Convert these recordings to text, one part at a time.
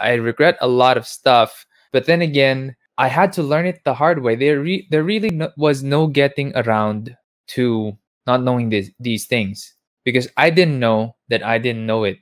I regret a lot of stuff. But then again, I had to learn it the hard way. There really was no getting around to not knowing these things, because I didn't know that I didn't know it.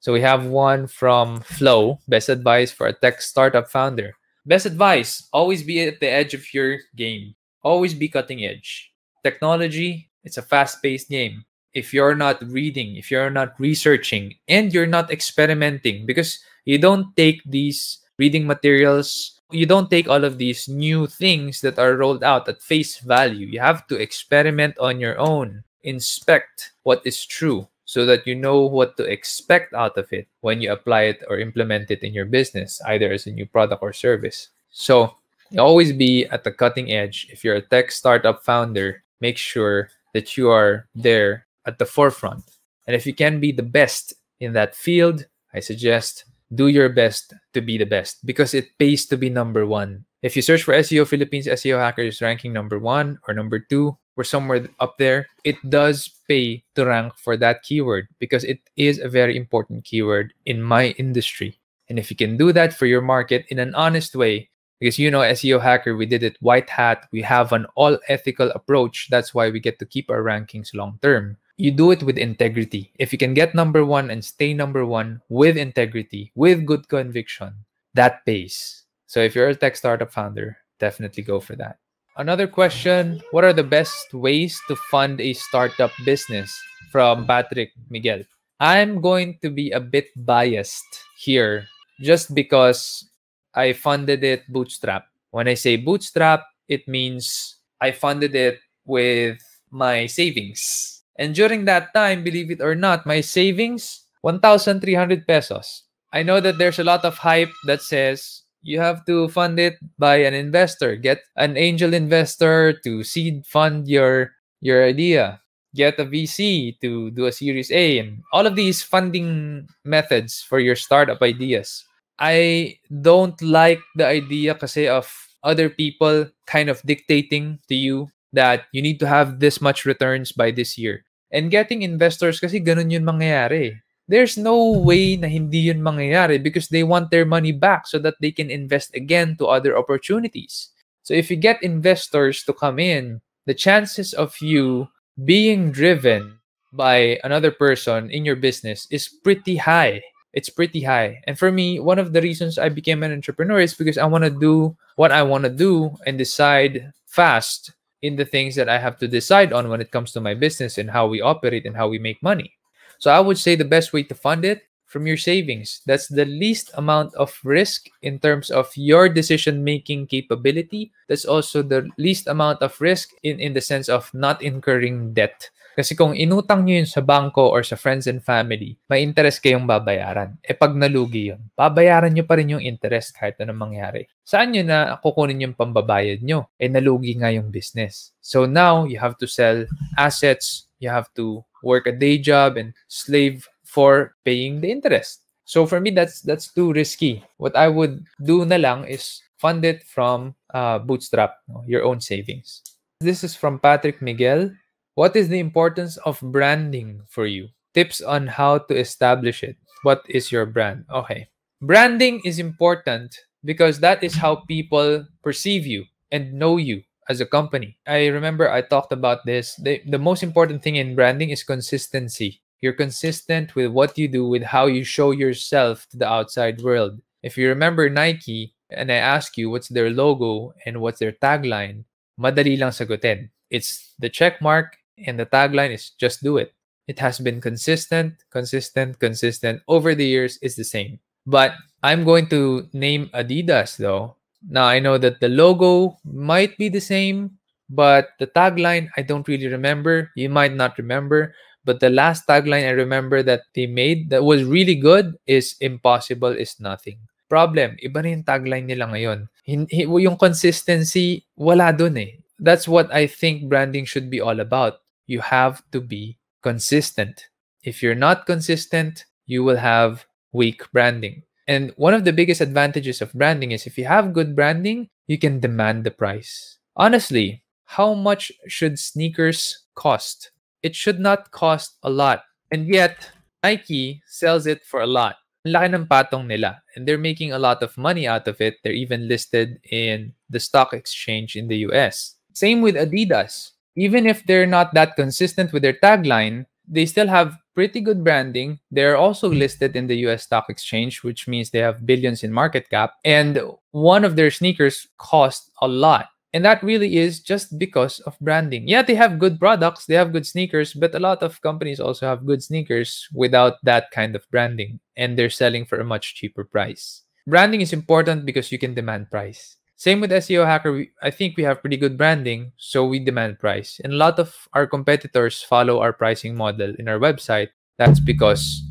So we have one from Flo. Best advice for a tech startup founder. Best advice, always be at the edge of your game. Always be cutting edge. Technology, it's a fast-paced game. If you're not reading, if you're not researching, and you're not experimenting, because you don't take these reading materials, you don't take all of these new things that are rolled out at face value. You have to experiment on your own. Inspect what is true, so that you know what to expect out of it when you apply it or implement it in your business, either as a new product or service. So always be at the cutting edge. If you're a tech startup founder, make sure that you are there at the forefront. And if you can be the best in that field, I suggest do your best to be the best, because it pays to be number one. If you search for SEO Philippines, SEO Hackers ranking number 1 or number 2, or somewhere up there, it does pay to rank for that keyword, because it is a very important keyword in my industry. And if you can do that for your market in an honest way, because SEO Hacker, we did it white hat, we have an all ethical approach. That's why we get to keep our rankings long term. You do it with integrity. If you can get number 1 and stay number 1 with integrity, with good conviction, that pays. So if you're a tech startup founder, definitely go for that. Another question, what are the best ways to fund a startup business? From Patrick Miguel. I'm going to be a bit biased here, just because I funded it bootstrap. When I say bootstrap, it means I funded it with my savings. And during that time, believe it or not, my savings, 1,300 pesos. I know that there's a lot of hype that says you have to fund it by an investor. Get an angel investor to seed fund your idea. Get a VC to do a Series A, and all of these funding methods for your startup ideas. I don't like the idea kasi of other people kind of dictating to you that you need to have this much returns by this year. And getting investors, kasi ganun yun mangyayari. There's no way na hindi yun mangyayari, because they want their money back so that they can invest again to other opportunities. So if you get investors to come in, the chances of you being driven by another person in your business is pretty high. It's pretty high. And for me, one of the reasons I became an entrepreneur is because I want to do what I want to do and decide fast in the things that I have to decide on when it comes to my business and how we operate and how we make money. So I would say the best way to fund it, from your savings. That's the least amount of risk in terms of your decision-making capability. That's also the least amount of risk in the sense of not incurring debt. Kasi kung inutang nyo yun sa bangko or sa friends and family, may interest kayong babayaran. E pag nalugi yun, babayaran nyo pa rin yung interest kahit anong mangyari. Saan nyo na kukunin yung pambabayad nyo? E nalugi nga yung business. So now, you have to sell assets, you have to work a day job and slave for paying the interest. So for me, that's too risky. What I would do na lang is fund it from bootstrap, your own savings. This is from Patrick Miguel. What is the importance of branding for you? Tips on how to establish it. What is your brand? Okay. Branding is important because that is how people perceive you and know you as a company. I remember I talked about this. The most important thing in branding is consistency. You're consistent with what you do, with how you show yourself to the outside world. If you remember Nike, and I ask you what's their logo and what's their tagline, madali lang sagutin. It's the check mark, and the tagline is just do it. It has been consistent. Over the years, it's the same. But I'm going to name Adidas though. Now, I know that the logo might be the same, but the tagline, I don't really remember. You might not remember. But the last tagline I remember that they made that was really good is impossible is nothing. Problem, iba na yung tagline nila ngayon. Yung consistency, wala dun eh. That's what I think branding should be all about. You have to be consistent. If you're not consistent, you will have weak branding. And one of the biggest advantages of branding is if you have good branding, you can demand the price. Honestly, how much should sneakers cost? It should not cost a lot. And yet, Nike sells it for a lot. Ang laki ng patong nila. And they're making a lot of money out of it. They're even listed in the stock exchange in the US. Same with Adidas. Even if they're not that consistent with their tagline, they still have pretty good branding. They're also listed in the US stock exchange, which means they have billions in market cap. And one of their sneakers cost a lot. And that really is just because of branding. Yeah, they have good products, they have good sneakers, but a lot of companies also have good sneakers without that kind of branding. And they're selling for a much cheaper price. Branding is important because you can demand price. Same with SEO Hacker. I think we have pretty good branding, so we demand price. And a lot of our competitors follow our pricing model in our website. That's because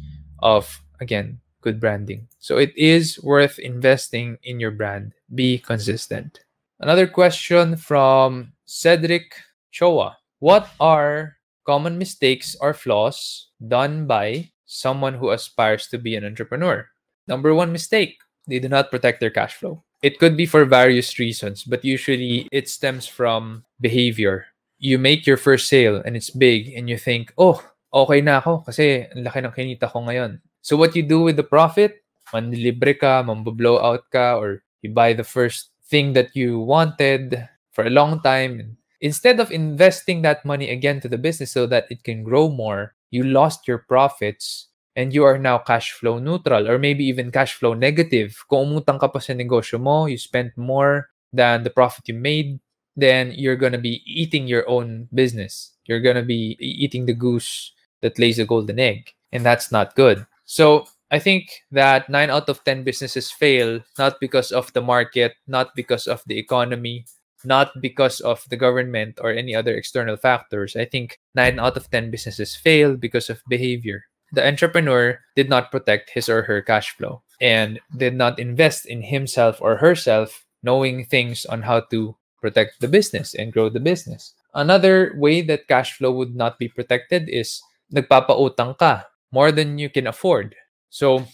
of, again, good branding. So it is worth investing in your brand. Be consistent. Another question from Cedric Choa. What are common mistakes or flaws done by someone who aspires to be an entrepreneur? Number one mistake, they do not protect their cash flow. It could be for various reasons, but usually it stems from behavior. You make your first sale and it's big and you think, oh, okay na ako kasi ang laki ng kinita ko ngayon. So what you do with the profit, manlilibre ka, mamboblow out ka, or you buy the first thing that you wanted for a long time. Instead of investing that money again to the business so that it can grow more, you lost your profits and you are now cash flow neutral or maybe even cash flow negative. Kung umutang ka pa sa negosyo mo, you spent more than the profit you made, then you're going to be eating your own business. You're going to be eating the goose that lays the golden egg. And that's not good. So I think that 9 out of 10 businesses fail not because of the market, not because of the economy, not because of the government or any other external factors. I think 9 out of 10 businesses fail because of behavior. The entrepreneur did not protect his or her cash flow and did not invest in himself or herself knowing things on how to protect the business and grow the business. Another way that cash flow would not be protected is nagpapautang ka more than you can afford. So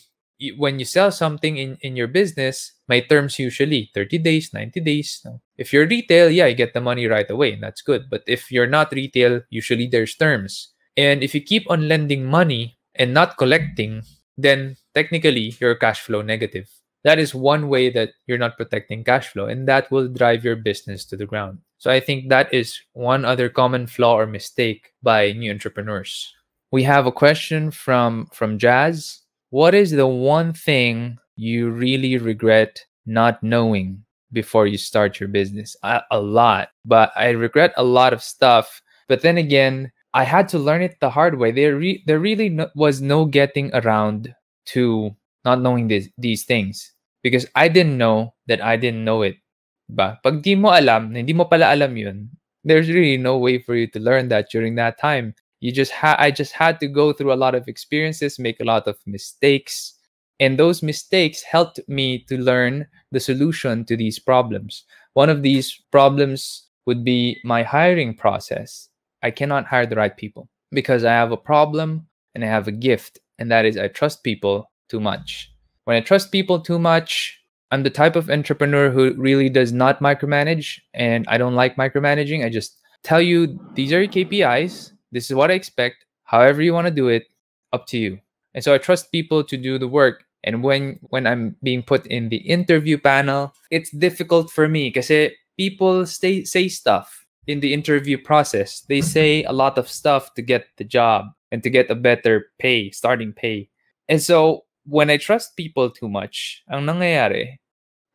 when you sell something in your business, my terms usually 30 days, 90 days. No? If you're retail, yeah, you get the money right away, and that's good. But if you're not retail, usually there's terms. And if you keep on lending money and not collecting, then technically you're cash flow negative. That is one way that you're not protecting cash flow, and that will drive your business to the ground. So I think that is one other common flaw or mistake by new entrepreneurs. We have a question from Jazz. What is the one thing you really regret not knowing before you start your business? A lot, but I regret a lot of stuff. But then again, I had to learn it the hard way. There really was no getting around to not knowing these things because I didn't know that I didn't know it. Ba? Pag di mo alam, hindi mo pala alam yun, there's really no way for you to learn that during that time. I just had to go through a lot of experiences, make a lot of mistakes, and those mistakes helped me to learn the solution to these problems. One of these problems would be my hiring process. I cannot hire the right people because I have a problem and I have a gift, and that is I trust people too much. When I trust people too much, I'm the type of entrepreneur who really does not micromanage, and I don't like micromanaging. I just tell you, these are your KPIs. This is what I expect. However you want to do it, up to you. And so I trust people to do the work. And when I'm being put in the interview panel, it's difficult for me because people say stuff in the interview process. They say a lot of stuff to get the job and to get a better pay, starting pay. And so when I trust people too much, ang nangyayari,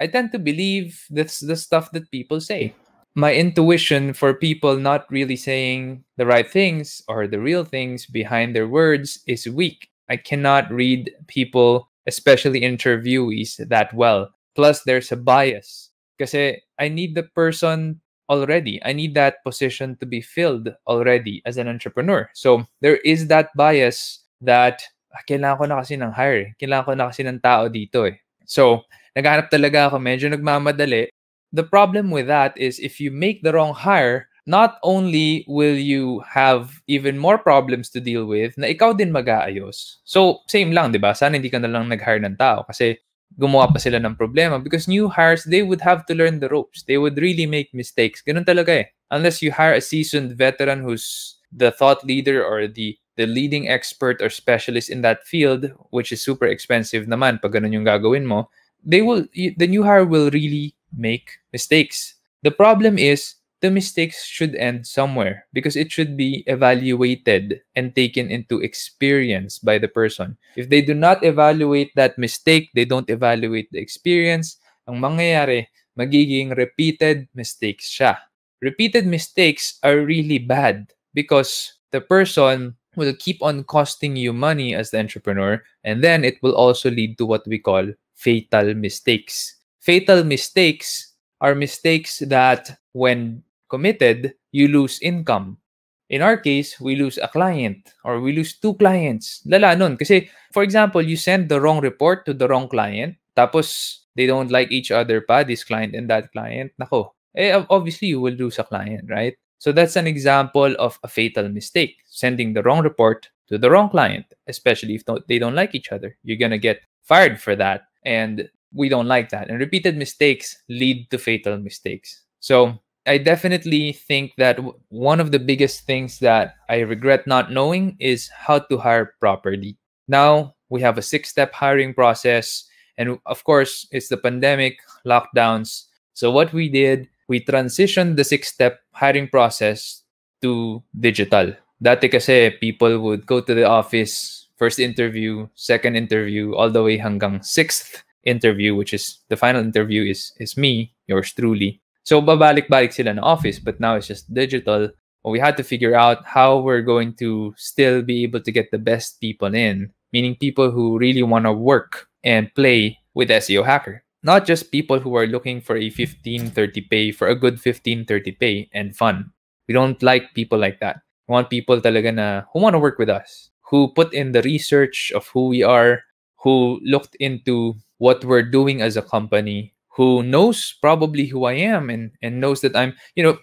I tend to believe the stuff that people say. My intuition for people not really saying the right things or the real things behind their words is weak. I cannot read people, especially interviewees, that well. Plus, there's a bias. Kasi I need the person already. I need that position to be filled already as an entrepreneur. So there is that bias that kailangan ko na kasi ng hire. Kailangan ko na kasi ng tao dito eh. So, naghanap talaga ako, medyo nagmamadali. The problem with that is if you make the wrong hire, not only will you have even more problems to deal with, na ikaw din mag-aayos. So, same lang, di ba? Sana hindi ka na lang nag-hire ng tao kasi gumawa pa sila ng problema because new hires, they would have to learn the ropes. They would really make mistakes. Ganun talaga eh. Unless you hire a seasoned veteran who's the thought leader or the leading expert or specialist in that field, which is super expensive naman pag ganun yung gagawin mo, the new hire will really make mistakes. The problem is the mistakes should end somewhere because it should be evaluated and taken into experience by the person. If they do not evaluate that mistake, they don't evaluate the experience, ang mangyayari, magiging repeated mistakes siya. Repeated mistakes are really bad because the person will keep on costing you money as the entrepreneur, and then it will also lead to what we call fatal mistakes. Fatal mistakes are mistakes that when committed, you lose income. In our case, we lose a client or we lose two clients. Lala nun. Kasi, for example, you send the wrong report to the wrong client, tapos they don't like each other pa, this client and that client. Nako, obviously you will lose a client, right? So that's an example of a fatal mistake. Sending the wrong report to the wrong client, especially if they don't like each other. You're going to get fired for that. And we don't like that. And repeated mistakes lead to fatal mistakes. So I definitely think that one of the biggest things that I regret not knowing is how to hire properly. Now we have a 6-step hiring process. And of course, it's the pandemic, lockdowns. So what we did, we transitioned the 6-step hiring process to digital. Dati kasi people would go to the office, first interview, second interview, all the way hanggang 6th interview, which is the final interview is me, yours truly. So babalik-balik sila na office, but now it's just digital. We had to figure out how we're going to still be able to get the best people in, meaning people who really want to work and play with SEO Hacker. Not just people who are looking for a 15-30 pay, for a good 15-30 pay and fun. We don't like people like that. We want people talaga na who want to work with us, who put in the research of who we are, who looked into what we're doing as a company, who knows probably who I am and knows that I'm,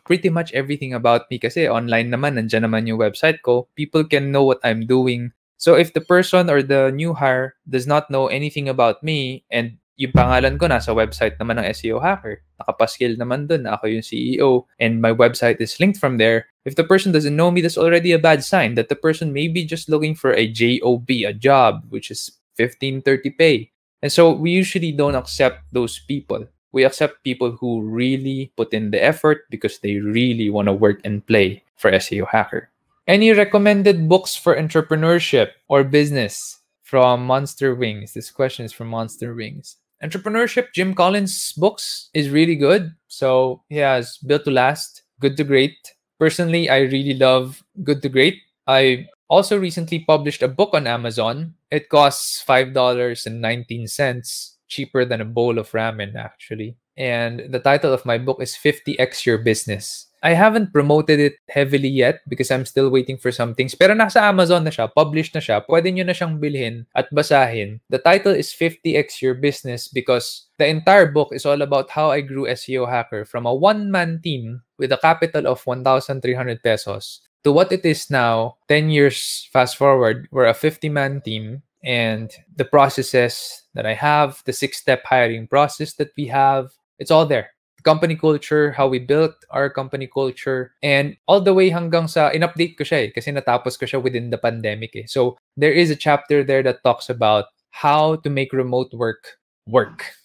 pretty much everything about me kasi online naman, nandiyan naman yung website ko. People can know what I'm doing. So if the person or the new hire does not know anything about me and yung pangalan ko nasa website naman ng SEO Hacker, nakapaskill naman dun na ako yung CEO and my website is linked from there, if the person doesn't know me, that's already a bad sign that the person may be just looking for a job, a job, which is 15-30 pay. And so we usually don't accept those people. We accept people who really put in the effort because they really want to work and play for SEO Hacker. Any recommended books for entrepreneurship or business? From Monster Wings. This question is from Monster Wings. Entrepreneurship, Jim Collins' books is really good. So he has Built to Last, Good to Great. Personally, I really love Good to Great. I also recently published a book on Amazon. It costs $5.19, cheaper than a bowl of ramen, actually. And the title of my book is 50x Your Business. I haven't promoted it heavily yet because I'm still waiting for some things. Pero nasa Amazon na siya, published na siya. Pwede nyo na siyang bilhin at basahin. The title is 50x Your Business because the entire book is all about how I grew SEO Hacker from a one-man team with a capital of 1,300 pesos to what it is now, 10 years fast forward, we're a 50-man team. And the processes that I have, the 6-step hiring process that we have, it's all there. Company culture, how we built our company culture, and all the way hanggang sa in-update ko siya kasi natapos ko siya within the pandemic So there is a chapter there that talks about how to make remote work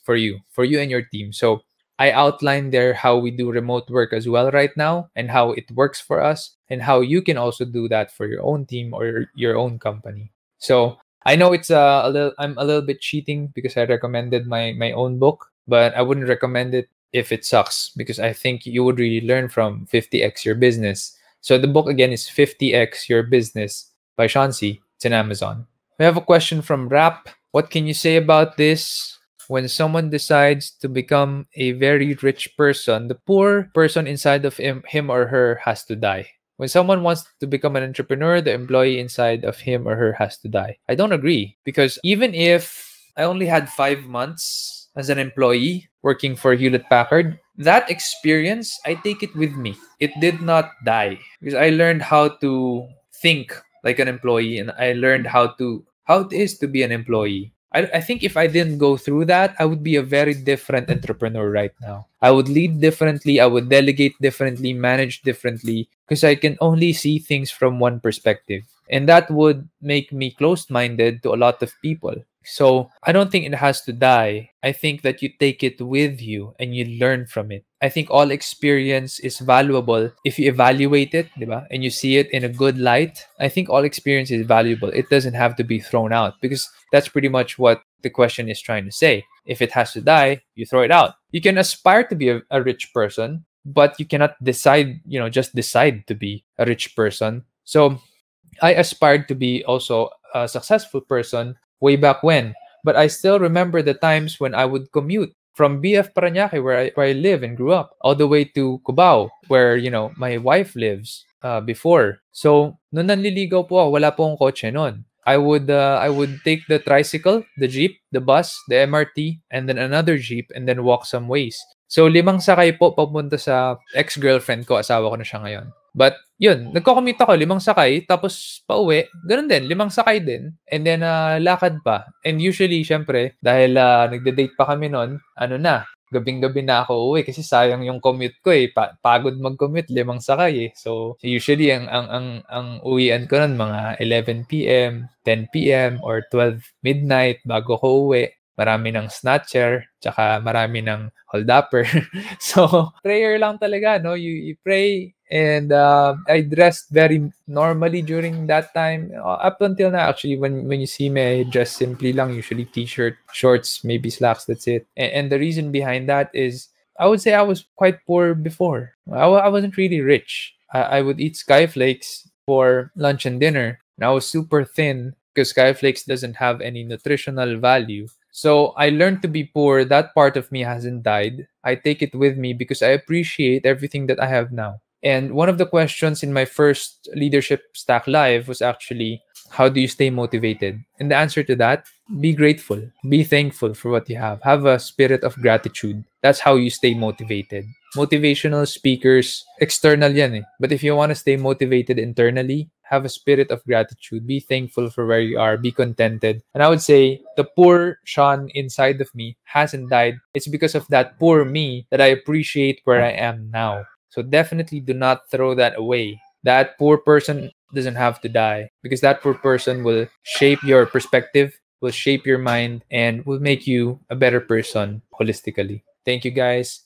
for you and your team. So I outlined there how we do remote work as well right now and how it works for us and how you can also do that for your own team or your own company. So I know it's I'm a little bit cheating because I recommended my own book, but I wouldn't recommend it if it sucks because I think you would really learn from 50x Your Business. So the book again is 50x Your Business by Shansi. It's in Amazon. We have a question from Rap. What can you say about this? When someone decides to become a very rich person, the poor person inside of him or her has to die. When someone wants to become an entrepreneur, the employee inside of him or her has to die. I don't agree because even if I only had 5 months as an employee working for Hewlett Packard, that experience, I take it with me. It did not die because I learned how to think like an employee, and I learned how it is to be an employee. I think if I didn't go through that, I would be a very different entrepreneur right now. I would lead differently, I would delegate differently, manage differently, because I can only see things from one perspective. And that would make me closed minded to a lot of people. So I don't think it has to die. I think that you take it with you and you learn from it. I think all experience is valuable if you evaluate it, diba? And you see it in a good light. I think all experience is valuable. It doesn't have to be thrown out because that's pretty much what the question is trying to say. If it has to die, you throw it out. You can aspire to be a rich person, but you cannot decide, just decide to be a rich person. So I aspired to be also a successful person way back when, but I still remember the times when I would commute from BF Parañaque, where I live and grew up, all the way to Cubao, where my wife lives before. So nung nanliligaw po ako, wala po akong kotse noon. I would take the tricycle, the jeep, the bus, the MRT, and then another jeep, and then walk some ways. So 5 sakay po papunta sa ex-girlfriend ko, asawa ko na siya ngayon. But yun, nagko-commute ako, 5 sakay, tapos pauwi, ganun din, 5 sakay din, and then lakad pa. And usually, syempre, dahil nagde-date pa kami noon, gabing-gabi na ako uwi kasi sayang yung commute ko eh. Pagod mag-commute, 5 sakay eh. So usually ang uwian ko noon mga 11 p.m., 10 p.m. or 12 midnight bago ko uwi. Marami ng snatcher, tsaka marami ng holdupper. So prayer lang talaga, no? You pray. And I dressed very normally during that time. Up until now, actually, when you see me, I dress simply lang, usually t-shirt, shorts, maybe slacks, that's it. And the reason behind that is, I would say I was quite poor before. I wasn't really rich. I would eat skyflakes for lunch and dinner. And I was super thin because skyflakes doesn't have any nutritional value. So I learned to be poor. That part of me hasn't died. I take it with me because I appreciate everything that I have now. And one of the questions in my first Leadership Stack Live was actually, how do you stay motivated? And the answer to that, be grateful. Be thankful for what you have. Have a spirit of gratitude. That's how you stay motivated. Motivational speakers, external yan eh. But if you want to stay motivated internally, have a spirit of gratitude. Be thankful for where you are. Be contented. And I would say the poor Sean inside of me hasn't died. It's because of that poor me that I appreciate where I am now. So definitely do not throw that away. That poor person doesn't have to die because that poor person will shape your perspective, will shape your mind, and will make you a better person holistically. Thank you guys.